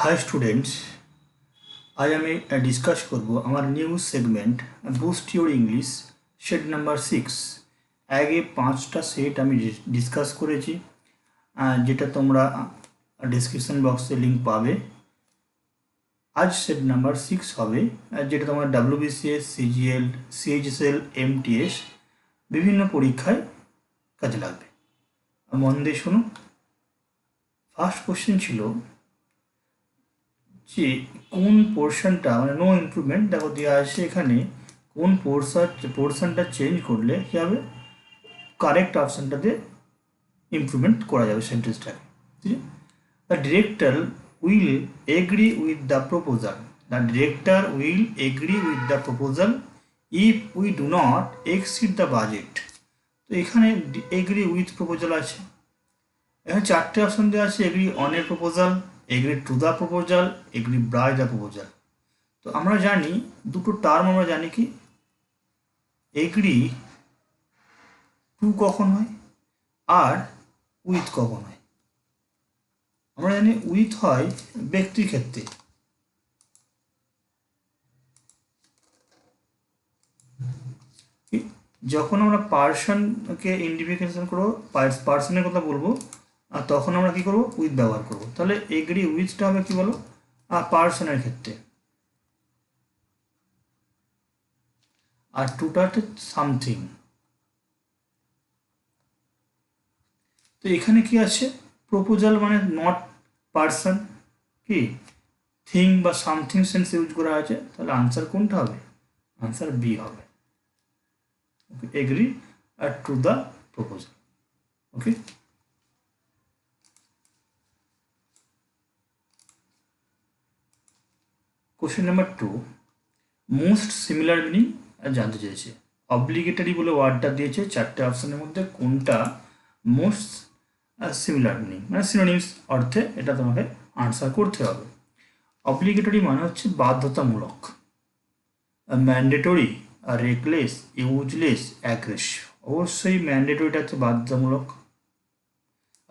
High students, আজ আমি discuss করব আমার new segment boost your English set number 6। আগে 5টা সেট আমি ডিসকাস করেছি, যেটা তোমরা ডিসক্রিপশন বক্সে লিঙ্ক পাবে। আজ সেট নাম্বার 6 হবে, যেটা তোমার WBCS, CGL, CHSL, MTS বিভিন্ন পরীক্ষায় কাজে লাগবে। মন দিয়ে শোনো। ফার্স্ট কোশ্চেন ছিল যে কোন পোর্শনটা মানে নো ইমপ্রুভমেন্ট, দেখো দেওয়া আছে এখানে কোন পোর্শনটা চেঞ্জ করলে কী হবে, কারেক্ট অপশানটাতে ইমপ্রুভমেন্ট করা যাবে সেন্টেন্সটাকে। ঠিক আছে, the director will agree with the proposal, the director will agree with the proposal if we do not exceed the budget. তো এখানে এগ্রি উইথ প্রপোজাল আছে, এখানে 4টে অপশন দেওয়া আছে, এগ্রি অন এর proposal, agree to the proposal, agree by the proposal. তো আমরা জানি দুটো টার্ম, আমরা জানি কি এগ্রি টু কখন হয় আর উইথ কখন হয়। আমরা জানি উইথ হয় ব্যক্তির ক্ষেত্রে, যখন আমরা পার্সনকে ইন্ডিভিজুয়াল করবো, পার্সনের কথা বলবো, আর তখন আমরা কি করব, উইথ ব্যবহার করব। তাহলে এগ্রি উইথটা হবে কি বলো, পার্সনের ক্ষেত্রে, আর টুটা হচ্ছে সামথিং। তো এখানে কি আছে, প্রপোজাল মানে নট পার্সন, কি থিং বা সামথিং সেন্স ইউজ করা আছে, তাহলে আনসার কোনটা হবে, আনসার বি হবে। ওকে, এগ্রি আর to the proposal. Okay, question number 2, most similar meaning জানতে চেয়েছে। অব্লিগেটরি বলে ওয়ার্ডটা দিয়েছে, 4টে অপশনের মধ্যে কোনটা মোস্ট সিমিলার মিনিং মানে সিনোনিমস অর্থে, এটা তোমাকে আনসার করতে হবে। অব্লিগেটরি মানে হচ্ছে বাধ্যতামূলক, ম্যান্ডেটরি, রেকলেস, ইউজলেস, অ্যাগ্রেসিভ। অবশ্যই ম্যান্ডেটরিটা হচ্ছে বাধ্যতামূলক,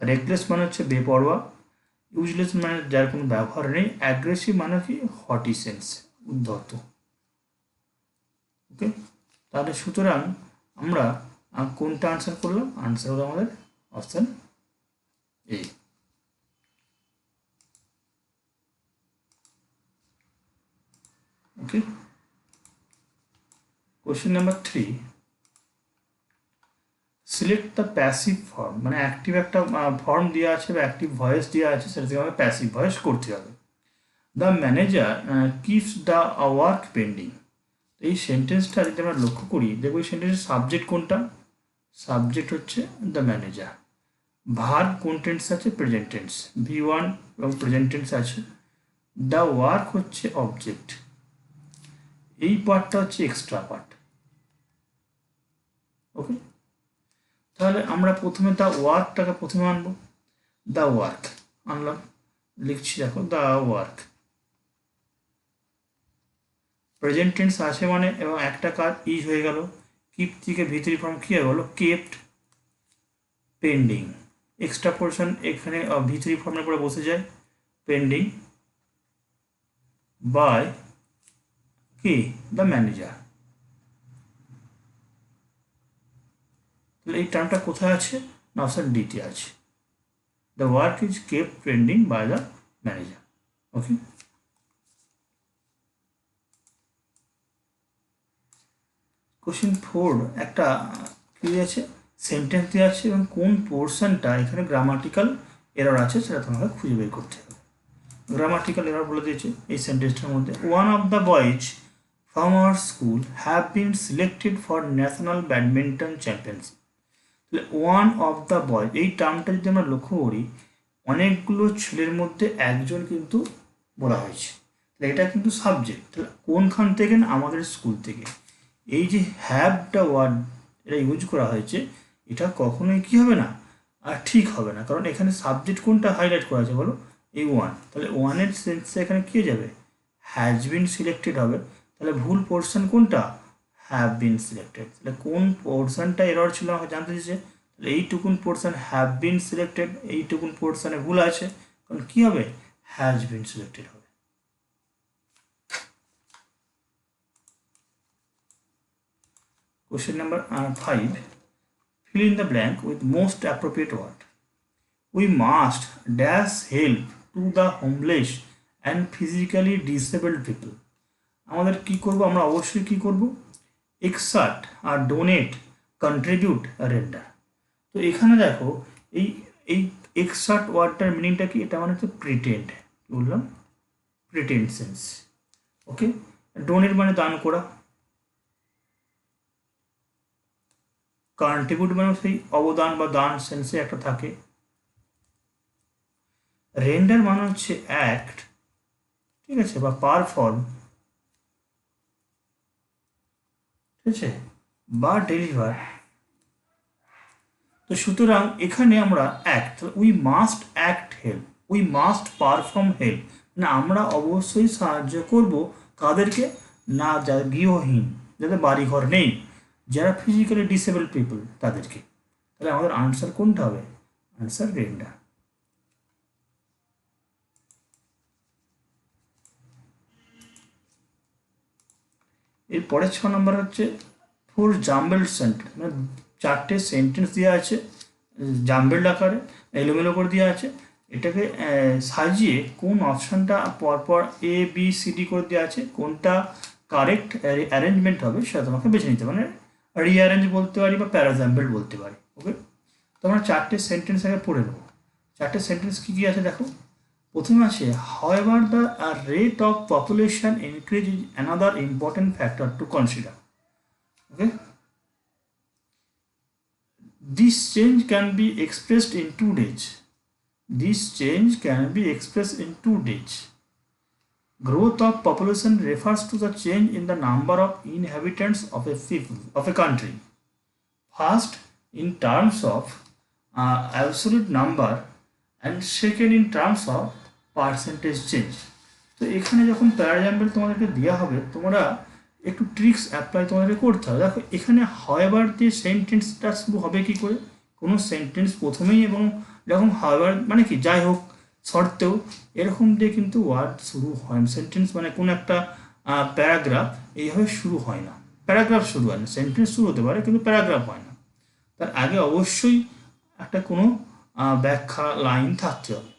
রেকলেস মানে হচ্ছে বেপরোয়া, ইউজলেস মানে যার কোনো ব্যবহার নেই, অ্যাগ্রেসিভ মানে কি হটি সেন্স, উদ্ধত। ওকে, তাহলে সুতরাং আমরা কোনটা আনসার করলাম, আনসার হলো আমাদের option A. Okay, question number 3, select the passive form, মানে অ্যাক্টিভ একটা ফর্ম দেওয়া আছে বা অ্যাক্টিভ ভয়েস দেওয়া আছে, সেটা থেকে আমাকে প্যাসিভ ভয়েস করতে হবে। The manager keeps the work pending. এই সেন্টেন্সটা যদি আমরা লক্ষ্য করি, দেখবো এই সেন্টেন্সের সাবজেক্ট কোনটা, সাবজেক্ট হচ্ছে দ্য ম্যানেজার। ভার্ব কোন টেন্স আছে, প্রেজেন্ট টেন্স, V1 এবং প্রেজেন্ট টেন্স আছে। দ্য ওয়ার্ক হচ্ছে অবজেক্ট, এই পার্টটা হচ্ছে এক্সট্রা পার্ট। ওকে, তাহলে আমরা প্রথমে দ্য ওয়ার্কটাকে প্রথমে আনবো, দ্য ওয়ার্ক আনলাম, লিখছি দেখো দ্য ওয়ার্ক। প্রেজেন্ট টেন্স আছে মানে, এবং একটা কাজ ইজ হয়ে গেল, কিপ থেকে ভিতরি ফর্ম কী হয়ে গেলো, কেপ্ট পেন্ডিং। এক্সট্রা পোর্শন এখানে ভিতরি ফর্মের পরে বসে যায়, পেন্ডিং বাই কি দ্য ম্যানেজার। তাহলে এই টার্মটা কোথায় আছে না, অপশন ডিতে আছে, the work is kept pending by the manager. Okay, question 4, একটা কি আছে, সেন্টেন্স দেওয়া আছে এবং কোন পোর্শনটা এখানে গ্রামাটিক্যাল এরর আছে সেটা তোমাকে খুঁজে বের করতে হবে। গ্রামাটিক্যাল এরর বলে দিয়েছে এই সেন্টেন্সটার মধ্যে, one of the boys from our school have been selected for national badminton championship. তাহলে ওয়ান অফ দ্য বয়েজ, এই টার্মটা যদি আমরা লক্ষ্য করি, অনেকগুলো ছেলের মধ্যে একজন কিন্তু বলা হয়েছে, তাহলে এটা কিন্তু সাবজেক্ট। তাহলে কোনখান থেকে না, আমাদের স্কুল থেকে। এই যে হ্যাভটা ওয়ার্ড এটা ইউজ করা হয়েছে, এটা কখনোই কী হবে না, আর ঠিক হবে না, কারণ এখানে সাবজেক্ট কোনটা হাইলাইট করা আছে বলো, এই ওয়ান। তাহলে ওয়ানের সেন্সে এখানে কী যাবে, হ্যাজ বিন সিলেক্টেড হবে। তাহলে ভুল পোর্শন কোনটা, হ্যাভ বিন সিলেক্টেড। তাহলে কোন পোর্শনটা এরর ছিল আমাকে জানতে দিয়েছে, তাহলে এইটুকুন পোর্শন হ্যাভ বিন সিলেক্টেড, এইটুকুন পোর্শনে ভুল আছে, কারণ কী হবে, হ্যাজ বিন সিলেক্টেড হবে। Question number 5. Fill in the blank with most appropriate word. We must dash help to the homeless and physically disabled people. আমাদের কি করব, আমরা অবশ্যই কি করব, এক্সার্ট আর ডোনেট, কন্ট্রিবিউট আর রেন্ডার। তো এখানে দেখো এই এই এক্সার্ট ওয়ার্ডটার মিনিংটা কি, এটা মানে হচ্ছে প্রিটেন্ড, কি বললাম, প্রিটেন্সেন্স। ওকে, ডোনেট মানে দান করা, কন্ট্রিবিউট মানে সেই অবদান বা দান সেন্সে একটা থাকে, রেন্ডার মানে হচ্ছে অ্যাক্ট, ঠিক আছে, বা পারফর্ম, ঠিক আছে, বা ডেলিভার। তো সুতরাং এখানে আমরা act, we must act help, we must perform help, মানে আমরা অবশ্যই সাহায্য করব কাদেরকে, না যারা গৃহহীন, যাদের বাড়িঘর নেই, যারা ফিজিক্যালি ডিসেবল পিপল তাদেরকে। তাহলে আমাদের আনসার কোনটা হবে, আনসার রেন্ডার। এরপরে 6 নম্বর হচ্ছে ফোর জাম্বেল সেন্টেন্স, মানে 4টে সেন্টেন্স দেওয়া আছে জাম্বেল আকারে, এলোমেলো করে দেওয়া আছে, এটাকে সাজিয়ে কোন অপশানটা পরপর এ বি সি ডি করে দেওয়া আছে, কোনটা কারেক্ট অ্যারেঞ্জমেন্ট হবে সেটা তোমাকে বেছে নিতে, মানে রিঅ্যারেঞ্জ বলতে পারি বা প্যারাজাম্বেল বলতে পারি। ওকে, তো আমরা 4টে সেন্টেন্স আগে পড়ে নেবো। 4টে সেন্টেন্স কী কী আছে দেখো। প্রথমে আছে, however the rate of population increase is another important factor to consider. Okay, this change can be expressed in 2 days. This change can be expressed in 2 days. Growth of population refers to the change in the number of inhabitants of a people of a country. First, in terms of absolute number, and second in terms of percentage change. তো এখানে যখন প্যারাজাম্বল তোমাদেরকে দেওয়া হবে, তোমরা একটু tricks apply তোমাদেরকে করতে হবে। দেখো এখানে হাউএভার দিয়ে সেন্টেন্সটা শুরু হবে কি করে, কোনো সেন্টেন্স প্রথমেই এবং যখন হাউএভার মানে কি যাই হোক শর্তেও এরকম দিয়ে কিন্তু ওয়ার্ড শুরু হয়, সেন্টেন্স মানে কোনো একটা প্যারাগ্রাফ এইভাবে শুরু হয় না, প্যারাগ্রাফ শুরু হয় না, সেন্টেন্স শুরু হতে পারে কিন্তু প্যারাগ্রাফ হয় না। তার আগে অবশ্যই একটা কোনো ব্যাখ্যা লাইন থাকতে হবে।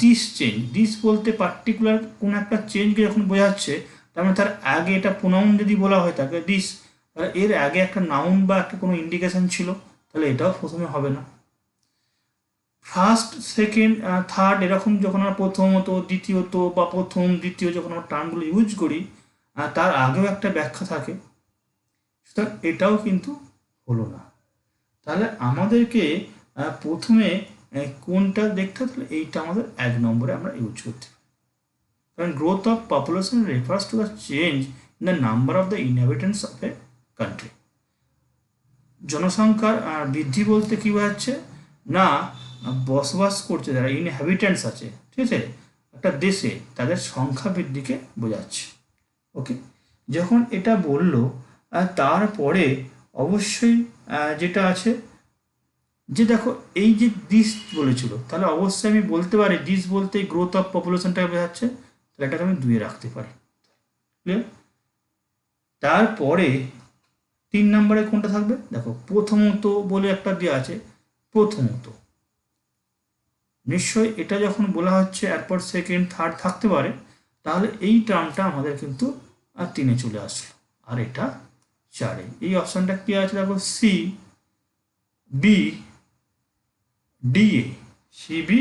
দিস চেঞ্জ, দিস বলতে পার্টিকুলার কোনো একটা চেঞ্জকে যখন বোঝাচ্ছে, তার মানে তার আগে এটা প্রোনাউন যদি বলা হয় তাকে দিস, তাহলে এর আগে একটা নাউন বা একটা কোনো ইন্ডিকেশন ছিল, তাহলে এটাও প্রথমে হবে না। ফার্স্ট, সেকেন্ড, থার্ড এরকম যখন আমরা প্রথমত, দ্বিতীয়ত বা প্রথম দ্বিতীয় যখন আমরা টার্মগুলো ইউজ করি, তার আগেও একটা ব্যাখ্যা থাকে, সুতরাং এটাও কিন্তু হলো না। তাহলে আমাদেরকে প্রথমে কোনটা দেখতে হবে, তাহলে এইটা আমাদের 1 নম্বরে আমরা ইউজ করতে পারি, কারণ growth of population refers to the change in the number of the inhabitants of a country. জনসংখ্যার বৃদ্ধি বলতে কী বোঝাচ্ছে না, বসবাস করছে যারা ইনহ্যাবিটেন্টস আছে, ঠিক আছে, একটা দেশে তাদের সংখ্যা বৃদ্ধিকে বোঝাচ্ছে। ওকে, যখন এটা বললো তারপরে অবশ্যই যেটা আছে যে দেখো এই যে দিস বলেছিল, তাহলে অবশ্যই আমি বলতে পারি দিস বলতে গ্রোথ অফ পপুলেশনটাকে বোঝাচ্ছে, তাহলে এটাকে আমি 2 রাখতে পারি। ক্লিয়ার? তারপরে 3 নম্বরে কোনটা থাকবে দেখো, প্রথমত বলে একটা দেওয়া আছে, প্রথমত নিশ্চয়ই এটা যখন বলা হচ্ছে এরপর সেকেন্ড থার্ড থাকতে পারে, তাহলে এই টার্মটা আমাদের কিন্তু 3-এ চলে আসলো, আর এটা 4-এ। এই অপশানটা কি আছে দেখো, C B D A, C B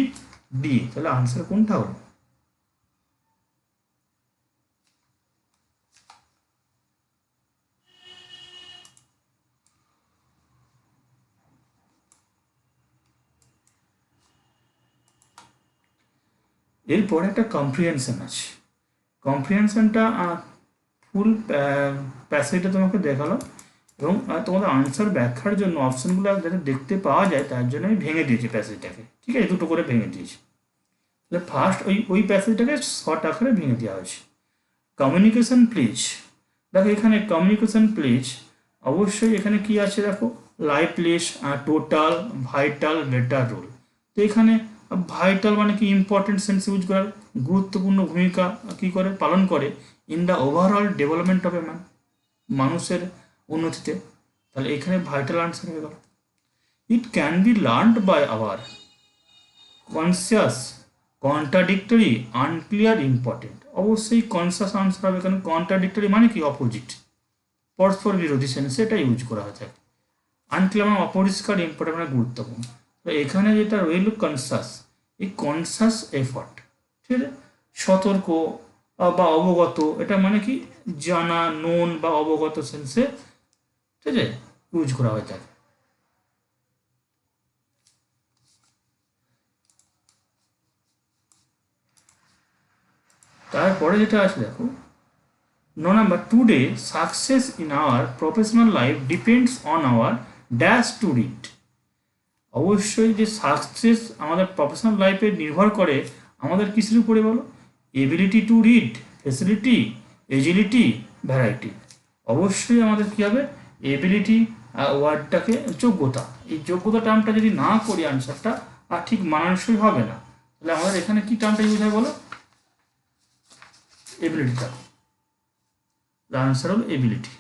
D A, তাহলে আনসার কোনটা হলো? এরপরে একটা কম্প্রিহেনশন আছে, কম্প্রিহেনশনটা ফুল প্যাসেজটা তোমাকে দেখালাম, এবং তোমাদের আনসার ব্যাখ্যার জন্য অপশানগুলো যাতে দেখতে পাওয়া যায় তার জন্য আমি ভেঙে দিয়েছি প্যাসেজটাকে, ঠিক আছে, 2টো করে ভেঙে দিয়েছি। তাহলে ফার্স্ট ওই প্যাসেজটাকে শর্ট আকারে ভেঙে দেওয়া হয়েছে। কমিউনিকেশন প্লিজ, দেখো এখানে কমিউনিকেশন প্লিজ অবশ্যই এখানে কি আছে দেখো, lifeless, total, vital, better role. তো এখানে ভাইটাল মানে কি ইম্পর্টেন্ট সেন্স ইউজ করার, গুরুত্বপূর্ণ ভূমিকা কি করে পালন করে in the overall development of a man, মানুষের উন্নতিতে। তাহলে এখানে ভাইটাল আনসার হয়ে গেল। It can be learned by our conscious contradictory unclear important, অবশ্যই কনসিয়াস আনসার হবে, কারণ কন্ট্রাডিক্টরি মানে কি অপোজিট, পরস্পর বিরোধী সেন্সে এটা ইউজ করা হয়ে থাকে। আনক্লিয়ার মানে অপরিষ্কার, ইম্পর্টেন্ট মানে গুরুত্বপূর্ণ। তো এখানে যেটা রইল কনসাস, এই কনসাস এফর্ট, ঠিক আছে, সতর্ক বা অবগত, এটা মানে কি জানা, নোন বা অবগত সেন্সে, ঠিক আছে, ইউজ করা হয়ে থাকে। তারপরে যেটা আছে দেখো, number today success in our professional life depends on our dash to read. অবশ্যই যে সাকসেস আমাদের প্রফেশনাল লাইফে নির্ভর করে আমাদের কিসের উপরে বলো, ability to read, facility, agility, variety. অবশ্যই আমাদের কী হবে, এবিলিটি ওয়ার্ডটাকে যোগ্যতা, এই যোগ্যতা টার্মটা যদি না করি আনসারটা আর ঠিক মানানসই হবে না। তাহলে আমাদের এখানে কি টার্মটা ইউজ হয় বলো, এবিলিটিটা, আনসার হলো এবিলিটি।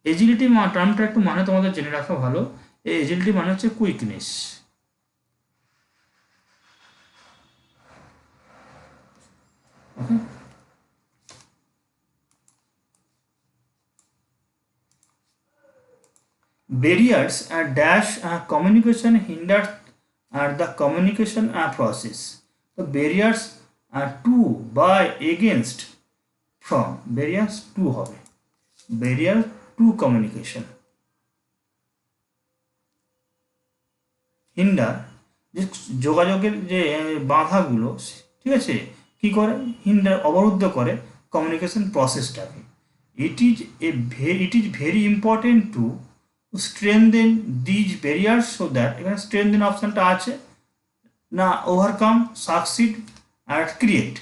এজিলিটি টার্মটা একটু মানে তোমাদের জেনে রাখা ভালো, এই এজিলিটি মানে হচ্ছে কুইকনেস। Barriers dash communication hinder the communication process. The barriers to, by, against, from, barriers to হবে, barrier to communication, হিন্ডার যে যোগাযোগের যে বাধাগুলো, ঠিক আছে, কি করে, হিন্ডার অবরুদ্ধ করে কমিউনিকেশন প্রসেসটাকে। It is very important to strengthen these barriers so that, এখানে স্ট্রেনদেন অপশানটা আছে না, ওভারকাম, সাকসিড আর ক্রিয়েট।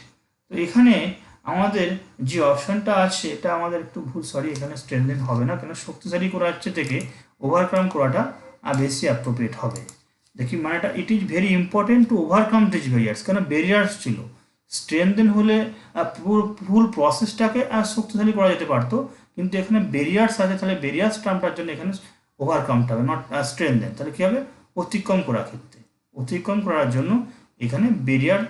তো এখানে আমাদের যে অপশানটা আছে এটা আমাদের একটু ভুল, সরি, এখানে স্ট্রেনদেন হবে না, কেন শক্তিশালী করার থেকে ওভারকাম করাটা বেশি অ্যাপ্রোপ্রিয়েট হবে। দেখি মানেটা, ইট is very important to overcome this barriers, কেন ব্যারিয়ার্স ছিল, স্ট্রেনদেন হলে ফুল প্রসেসটাকে শক্তিশালী করা যেতে পারতো, কিন্তু এখানে ব্যারিয়ার্স আছে, তাহলে ব্যারিয়ার্স টার্মটার জন্য এখানে ওভারকামটা হবে, নট স্ট্রেনদেন। তাহলে কী হবে, অতিক্রম করার ক্ষেত্রে, অতিক্রম করার জন্য এখানে ব্যারিয়ার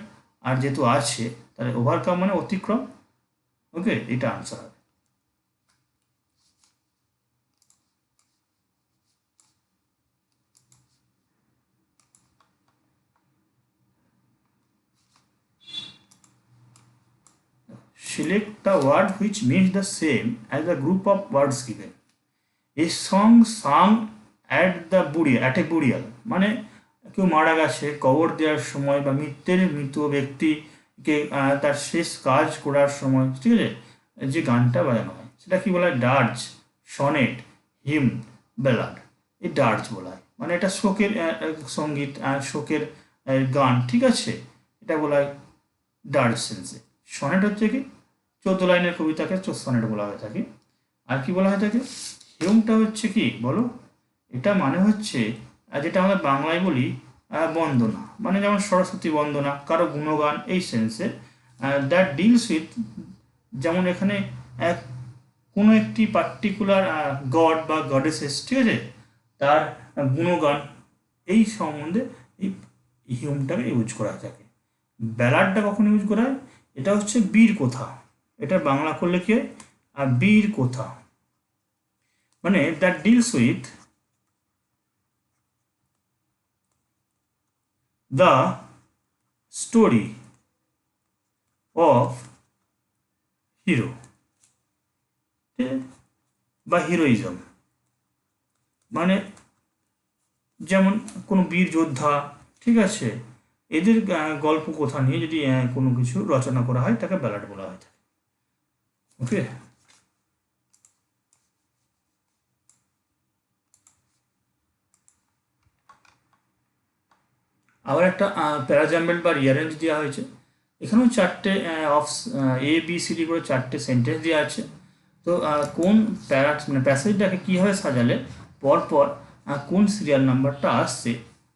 আর যেহেতু আছে, তাহলে ওভারকাম মানে অতিক্রম, ওকে, এটা আনসার হবে। Select the word which means the same as the group of words given. A song sung at a burial মানে কেউ মারা গেছে, কবর দেওয়ার সময় বা মৃত ব্যক্তিকে তার শেষ কাজ করার সময়, ঠিক আছে, যে গানটা বাজানো হয় সেটা কি বলা হয়, ডার্জ, সনেট, হিম, ব্যালাড। এই ডার্জ বলা হয়, মানে এটা শোকের সঙ্গীত, শোকের গান, ঠিক আছে, এটা বলা হয় ডার্জ সেন্সে। সনেট হচ্ছে কি 14 লাইনের কবিতাকে সনেট বলা হয়ে থাকে। আর কি বলা হয়ে থাকে, হিউমটা হচ্ছে কি বলো, এটা মানে হচ্ছে যেটা আমরা বাংলায় বলি বন্দনা, মানে যেমন সরস্বতী বন্দনা, কারো গুণগান, এই সেন্সে। দ্যাট ডিলস উইথ, যেমন এখানে কোনো একটি পার্টিকুলার গড বা গডেসেস, ঠিক আছে, তার গুণগান, এই সম্বন্ধে এই হিউমটাকে ইউজ করা থাকে। ব্যালাডটা কখন ইউজ করা হয়, এটা হচ্ছে বীর কথা, এটা বাংলা করলে কি হয়, বীর কথা, মানে that deals with the story of hero বা হিরোইজম, মানে যেমন কোনো বীর যোদ্ধা, ঠিক আছে, এদের গল্প কথা নিয়ে যদি কোনো কিছু রচনা করা হয় তাকে ব্যালাড বলা হয় থাকে, ওকে। আবার একটা প্যারাজাম্বেল বা রিয়ারেঞ্জ দেওয়া হয়েছে, এখানেও চারটে এ বি সি ডি করে চারটে সেন্টেন্স দেওয়া আছে। তো কোন মানে প্যাসেজটাকে কীভাবে সাজালে পরপর কোন সিরিয়াল নাম্বারটা আসছে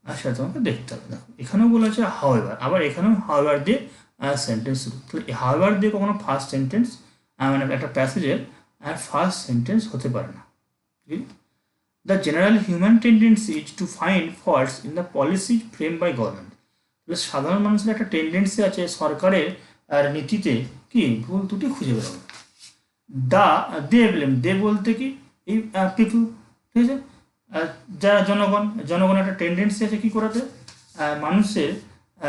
আর সেটা তোমাকে দেখতে হবে। দেখো এখানেও বলেছে হাওয়েভার, আবার এখানেও হাওয়েভার দিয়ে সেন্টেন্স শুরু। তাহলে হাওয়েভার দিয়ে কখনো ফার্স্ট সেন্টেন্স মানে একটা প্যাসেজের আর ফার্স্ট সেন্টেন্স হতে পারে না। The general human tendency is to find faults in the policy frame by government. তাহলে সাধারণ মানুষের একটা টেন্ডেন্সি আছে সরকারের আর নীতিতে কি ভুল ত্রুটি খুঁজে বেরোবে। দা দে ব্লেম, দে বলতে কি এই পিপুল, ঠিক আছে, যারা জনগণ একটা টেন্ডেন্সি আছে কি করাতে মানুষের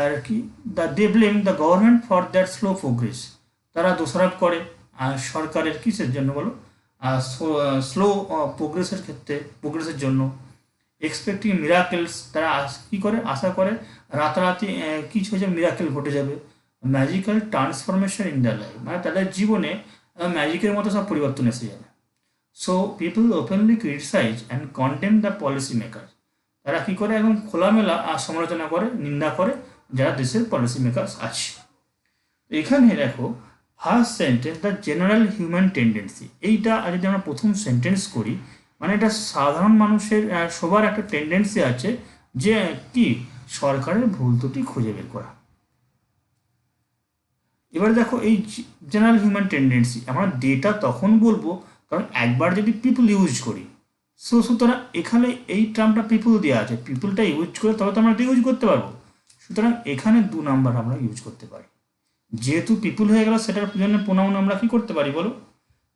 আর কি, the they blame the government for that slow progress, তারা দোষারোপ করে সরকারের কিসের জন্য বলো, স্লো প্রোগ্রেসের জন্য। এক্সপেক্টিং মিরাকেলস, তারা কী করে আশা করে রাতারাতি কিছু হয়েছে মিরাকেল ঘটে যাবে। Magical transformation in the life, মানে তাদের জীবনে ম্যাজিকের মতো সব পরিবর্তন এসে যাবে। So people openly criticise and condemn the policy maker, তারা কী করে এবং খোলামেলা সমালোচনা করে, নিন্দা করে যারা দেশের পলিসি মেকার্স আছে। এখানে দেখো first sentence the general human tendency, এইটা যদি আমরা প্রথম সেন্টেন্স করি মানে এটা সাধারণ মানুষের সবার একটা টেন্ডেন্সি আছে যে কি সরকারের ভুল ত্রুটি খুঁজে বের করা। এবার দেখো এই জেনারেল হিউম্যান টেন্ডেন্সি আমরা ডেটা তখন বলবো কারণ একবার যদি পিপুল ইউজ করি, সুতরাং এখানে এই টার্মটা পিপুল দেওয়া আছে, পিপুলটা ইউজ করে তবে তো আমরা ইউজ করতে পারবো। সুতরাং এখানে 2 নাম্বার আমরা ইউজ করতে পারি। যেহেতু পিপুল হয়ে গেল সেটার জন্য প্রোনাউন আমরা কি করতে পারি বলো,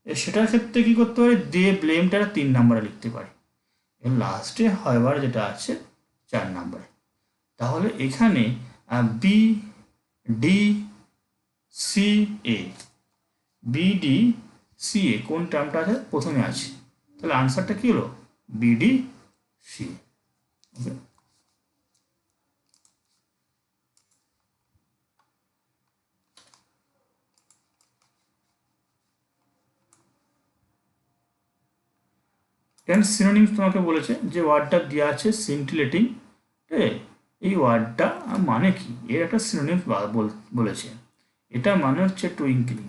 সেটার ক্ষেত্রে কি করতে পারি, দে ব্লেমটা 3 নাম্বারে লিখতে পারি। এর লাস্টে হাওয়েভার যেটা আছে 4 নাম্বারে। তাহলে এখানে বি ডি সি এ, বি ডি সি এ কোন টার্মটা আছে প্রথমে আছে, তাহলে আনসারটা কি হলো বিডি সি। ওকে, এখানে সিনোনিমস তোমাকে বলেছে যে ওয়ার্ডটা দেওয়া আছে সিন্টিলেটিং, এই ওয়ার্ডটা মানে কি, এর একটা সিনোনিমস বলেছে। এটা মানে হচ্ছে টুইঙ্কলিং,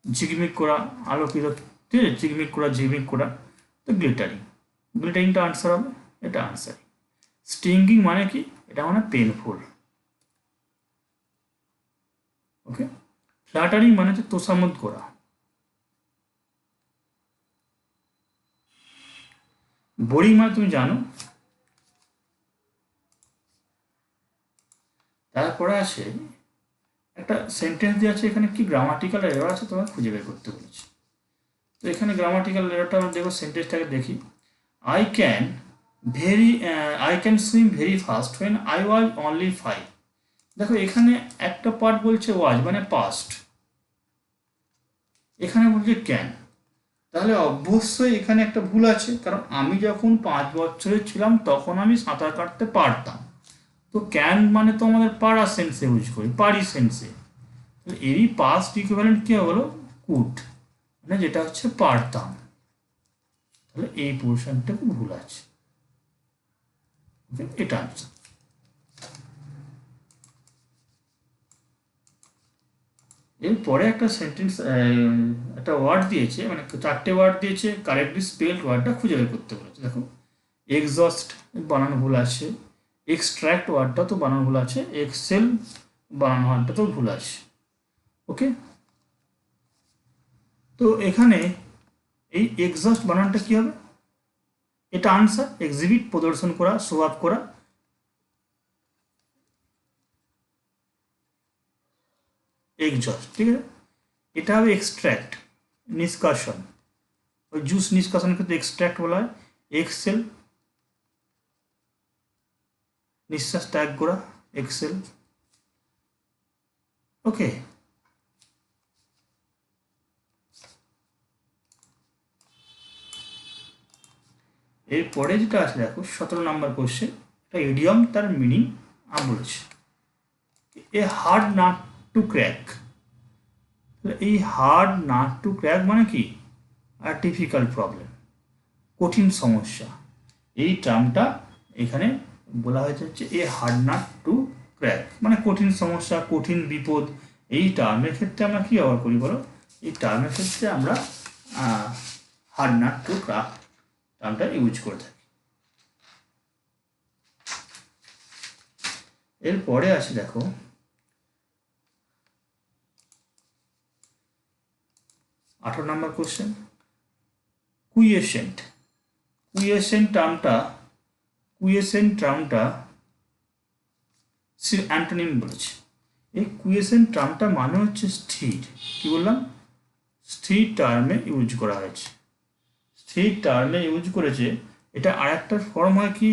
ঝিকমিক করা, আলোকিত, ঠিক আছে, ঝিকমিক করা। তো গ্লিটারিং, গ্লিটারিংটা আনসার হবে, এটা আনসার। স্টিঙ্গিং মানে কি, এটা মানে পেনফুল। ওকে, ফ্ল্যাটারিং মানে হচ্ছে তোষামোদ করা। বোরিং মানে তুমি জানো। তারপরে আছে একটা সেন্টেন্স দিয়ে আছে, এখানে কি গ্রামাটিক্যাল এরর আছে তোমাকে খুঁজে বের করতে বলেছে। তো এখানে গ্রামাটিক্যাল এররটা আমরা দেখো, সেন্টেন্সটাকে দেখি। I can swim very fast when I was only 5। দেখো এখানে একটা পার্ট বলছে ওয়াজ মানে পাস্ট, এখানে বলছে ক্যান, তাহলে অবশ্যই এখানে একটা ভুল আছে, কারণ আমি যখন 5 বছরের ছিলাম তখন আমি সাঁতার কাটতে পারতাম। তো ক্যান মানে তো আমাদের পারা সেন্সে ইউজ করি, পারি সেন্সে, এরই পাস্ট ইকুইভ্যালেন্ট কি হলো কুড, মানে যেটা হচ্ছে পারতাম। তাহলে এই পোর্শনটাকে ভুল আছে, এটা আনসার। এরপরে একটা সেন্টেন্স একটা ওয়ার্ড দিয়েছে, মানে 4টে ওয়ার্ড দিয়েছে, কারেক্টলি স্পেলড ওয়ার্ডটা খুঁজে বের করতে বলেছে। দেখো এক্সস্ট বানানো ভুল আছে, এক্সট্র্যাক্ট ওয়ার্ডটা তো বানানো ভুল আছে, এক্সেল বানানো ওয়ার্ডটা তো ভুল আছে। ওকে, তো এখানে এই এক্সস্ট বানানটা কি হবে, এটা আনসার, এক্সিবিট প্রদর্শন করা, শো আপ করা। এক্সস্ট, ঠিক আছে, এটা হবে এক্সট্র্যাক্ট, নিষ্কাশন, ওই জুস নিষ্কাশনের ক্ষেত্রে এক্সট্র্যাক্ট বলা হয়। এক্সেল নিঃশ্বাস ত্যাগ করা, এক্সেল। ওকে, এরপরে যেটা আছে দেখো 17 নাম্বার কোশ্চেন, এটা ইডিয়ম, তার মিনিং বলেছে এ হার্ড নাট টু ক্র্যাক। এই হার্ড নাট টু ক্র্যাক মানে কি, আর ডিফিকাল্ট প্রবলেম, কঠিন সমস্যা। এই টার্মটা এখানে বলা হয়েছে হচ্ছে এ হার্ড নাট টু ক্র্যাক, মানে কঠিন সমস্যা, কঠিন বিপদ। এই টার্মের ক্ষেত্রে আমরা কী ব্যবহার করি বলো, এই টার্মের ক্ষেত্রে আমরা হার্ড নাট টু ক্র্যাক টার্মটা ইউজ করে থাকি। এরপরে আছে দেখো 18 নম্বর কোশ্চেন, কুইয়েসেন্ট। কুইয়েসেন্ট টার্মটা অ্যান্টোনিম বলেছে। এই কুইয়েসেন্ট টার্মটা মানে হচ্ছে স্থির। কি বললাম? স্থির টার্মে ইউজ করা হয়েছে। স্থির টার্মে ইউজ করেছে। এটা আরেকটা ফর্ম হয় কি,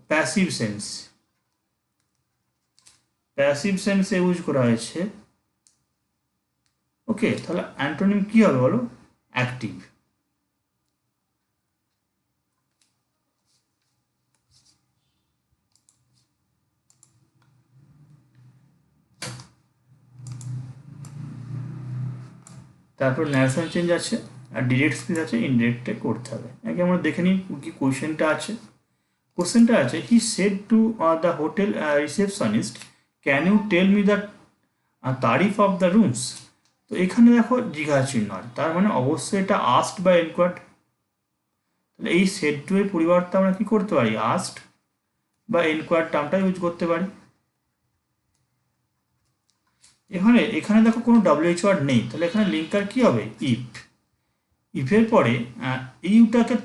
প্যাসিভ সেন্স। প্যাসিভ সেন্সে ইউজ করা হয়েছে। ওকে, তাহলে অ্যান্টোনিম কি হবে বলো? অ্যাক্টিভ। তারপর ন্যারেশন চেঞ্জ আছে, আর ডিরেক্ট স্পিচ আছে, ইনডিরেক্টে করতে হবে। আগে আমরা দেখে নিই কি কোয়েশ্চেনটা আছে। কোশ্চেনটা আছে, he said to the hotel receptionist, can you tell me the tariff of the rooms. তো এখানে দেখো জিজ্ঞাসা চিহ্ন আছে, তার মানে অবশ্যই এটা আস্কড বা এনকোয়ার্ড। তাহলে এই সেড টু এর পরিবর্তে আমরা কি করতে পারি? আস্কড বা এনকোয়ার্ড টার্মটা ইউজ করতে পারি। এখানে দেখো কোনো ডাব্লিউএইচ ওয়ার্ড নেই, তাহলে এখানে লিঙ্কার কি হবে? ইফ। ইফের পরে ইউটাকে,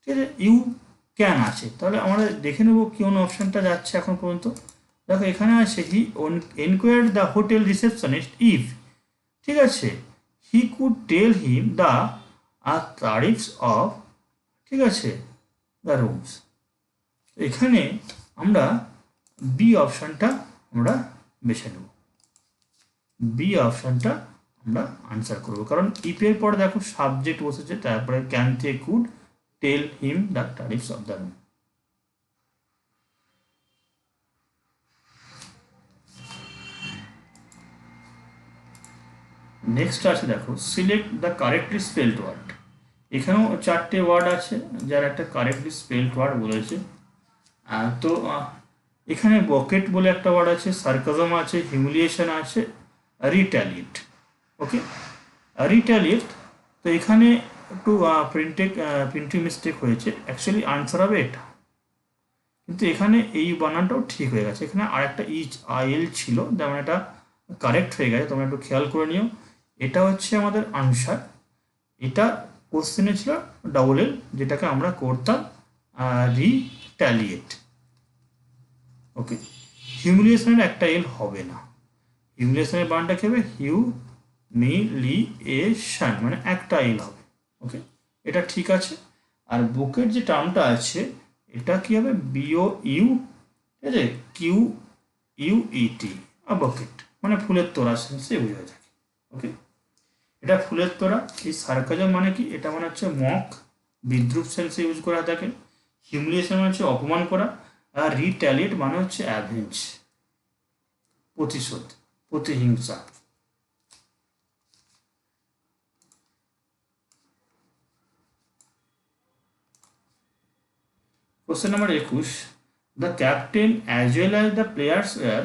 ঠিক আছে, ইউ ক্যান আছে, তাহলে আমরা দেখে নেবো কোন অপশানটা যাচ্ছে এখন পর্যন্ত। দেখো এখানে আছে he enquired the hotel receptionist if, ঠিক আছে, he could tell him the tariffs of, ঠিক আছে, দ্য রুমস। এখানে আমরা বি অপশানটা আমরা বেছে নেব। বি অপশানটা আমরা আনসার করব, কারণ ইফের পরে দেখো সাবজেক্ট বসেছে, তারপরে ক্যান থেকে could, tell him the tariffs of the room. Next আছে দেখো, select the correctly spelled word. এখানেও 4টে ওয়ার্ড আছে যার একটা কারেক্টলি স্পেলড ওয়ার্ড বলেছে। তো এখানে বকেট বলে একটা ওয়ার্ড আছে, সার্কাজম আছে, হিউমিলিয়েশন আছে, রিট্যালিয়েট। ওকে, রিট্যালিয়েট। তো এখানে একটু প্রিন্টিং মিস্টেক হয়েছে, অ্যাকচুয়ালি আনসার হবে এটা, কিন্তু এখানে এই বানানটাও ঠিক হয়ে গেছে। এখানে আরেকটা আইএল ছিল, যেমন এটা কারেক্ট হয়ে গেছে, তোমরা একটু খেয়াল করে নিও। এটা হচ্ছে আমাদের আনসার। এটা কোশ্চেনে ছিল ডাবল এল, যেটাকে আমরা করতাম রিট্যালিয়েট। ওকে, হিউমিলিয়েশনের একটা এল হবে না, হিউমিলিয়েশনের বানানটা কি হবে? হিউমিলিয়েশন, মানে একটা এল হবে। ওকে, এটা ঠিক আছে। আর বুকের যে টার্মটা আছে, এটা কি হবে? বিও ইউ, ঠিক আছে, কিউ ইউইটি, আর বকেট মানে ফুলের তোড়া সেন্সে ইউজ হয়ে থাকে। ওকে, এটা ফুলের তোড়া। এই সার্কাজম মানে কি? এটা মানে হচ্ছে মক, বিদ্রুপ সেন্সে ইউজ করা থাকে। হিউমিলিয়েশন মানে হচ্ছে অপমান করা, আর রিট্যালিয়েট মানে হচ্ছে অ্যাভেঞ্জ, প্রতিশোধ, প্রতিহিংসা। Question number 21, the captain as well as the players were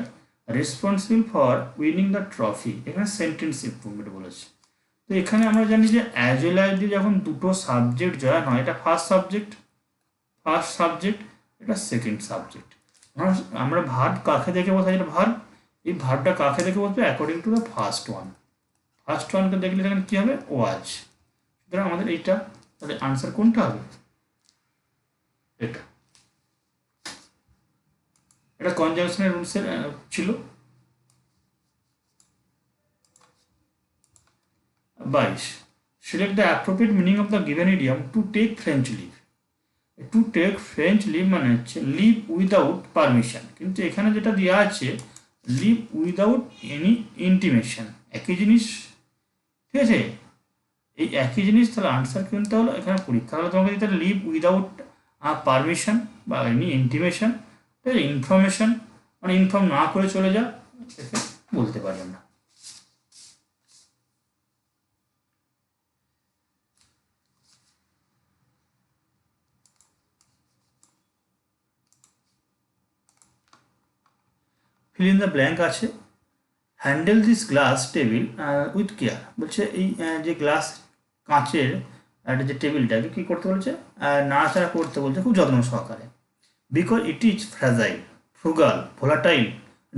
responsible for winning the trophy. এখানে সেন্টেন্স ইমপ্রুভমেন্ট বলেছে। তো এখানে আমরা জানি যে অ্যাজ ওয়েল অ্যাজ দিয়ে যখন দুটো সাবজেক্ট জয়েন হয়, এটা ফার্স্ট সাবজেক্ট, এটা সেকেন্ড সাবজেক্ট। আমরা ভার্ব কাকে দেখে বলতে, যেটা ভার্ব, এই ভার্বটা কাকে দেখে বলতে? অ্যাকর্ডিং টু দ্য ফার্স্ট ওয়ানকে দেখলে এখানে কী হবে? ওয়াজ। সুতরাং আমাদের এইটা, তাহলে আনসার কোনটা হবে? এটা। এটা কনজাংশনের রুলসের ছিল। 22, select the appropriate meaning of the given idiom to take French leave. To take French leave মানে হচ্ছে লিভ উইদাউট পারমিশন, কিন্তু এখানে যেটা দেওয়া আছে লিভ উইদাউট এনি ইন্টিমেশন, একই জিনিস, ঠিক আছে, এই একই জিনিস। তাহলে আনসার কিন্তু হলো এখানে পরীক্ষা হলো তোমাকে দিতে লিভ উইদাউট পারমিশন বা এনি ইন্টিমেশন, ঠিক আছে, ইনফরমেশন মানে ইনফর্ম না করে চলে যা, বলতে পারবেন না। ফিল ইন দ্য ব্ল্যাঙ্ক আছে, handle this glass table with care. বলছে এই যে গ্লাস, কাঁচের একটা যে টেবিলটাকে কী করতে বলছে? নাড়াচাড়া করতে বলছে খুব যত্ন সহকারে। Because it is fragile, frugal, volatile,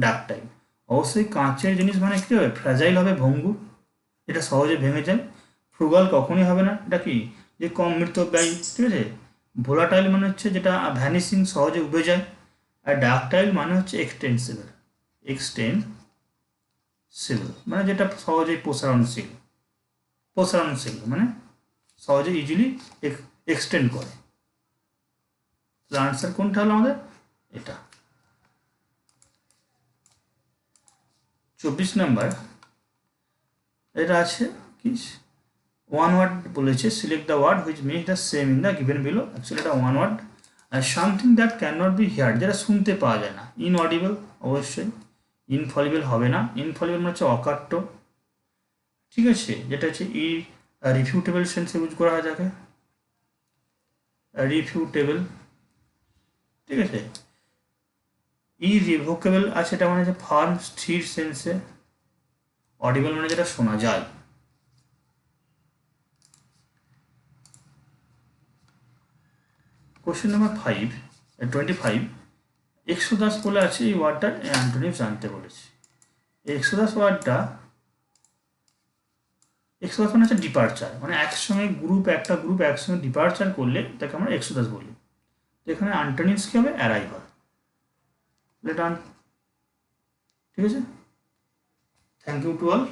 ductile. অবশ্যই কাঁচের জিনিস মানে কী হবে, ফ্র্যাজাইল হবে, ভঙ্গুর, এটা সহজে ভেঙে যায়। ফ্রুগাল কখনই হবে না, এটা কি, যে কম মৃতব্যয়ী, ঠিক আছে। ভোলাটাইল মানে হচ্ছে যেটা ভ্যানিসিং, সহজে উবে যায়। আর ডাকটাইল মানে হচ্ছে এক্সটেন্সিবল, মানে যেটা সহজেই প্রসারণশীল মানে সহজে ইজিলি এক্সটেন্ড করে। আনসার কোনটা হলো আমাদের, এটা। 24 নাম্বার, এটা আছে কি, ওয়ান ওয়ার্ড বলেছে, select the word which means the same in the given below. Actually এটা ওয়ান ওয়ার্ড। আর something that can not be heard, যেটা শুনতে পাওয়া যায় না। ইনঅডিবল অবশ্যই, ইনফলিবল হবে না। ইনফলিবল মানে হচ্ছে অকাট্য, ঠিক আছে, যেটা হচ্ছে রিফিউটেবল সেন্সে ইউজ করা হয় যাকে, রিফিউটেবল, ঠিক আছে। ইরিভোকেবল আছে, এটা মানে হচ্ছে ফার্ম, স্থির সেন্সে। অডিবল মানে যেটা শোনা যায়। কোশ্চেন নাম্বার 25 এক্সোদাস বলে আছে, এই ওয়ার্ডটার অ্যান্টোনিম জানতে বলেছে। এক্সোদাস ওয়ার্ডটা, এক্সোদাস মানে হচ্ছে ডিপারচার, মানে একসঙ্গে একটা গ্রুপ একসঙ্গে ডিপারচার করলে তাকে আমরা এক্সোদাস বলি। তো এখানে অ্যান্টোনিমস কী হবে, অ্যারাইভাল। ঠিক আছে, থ্যাংক ইউ টু অল।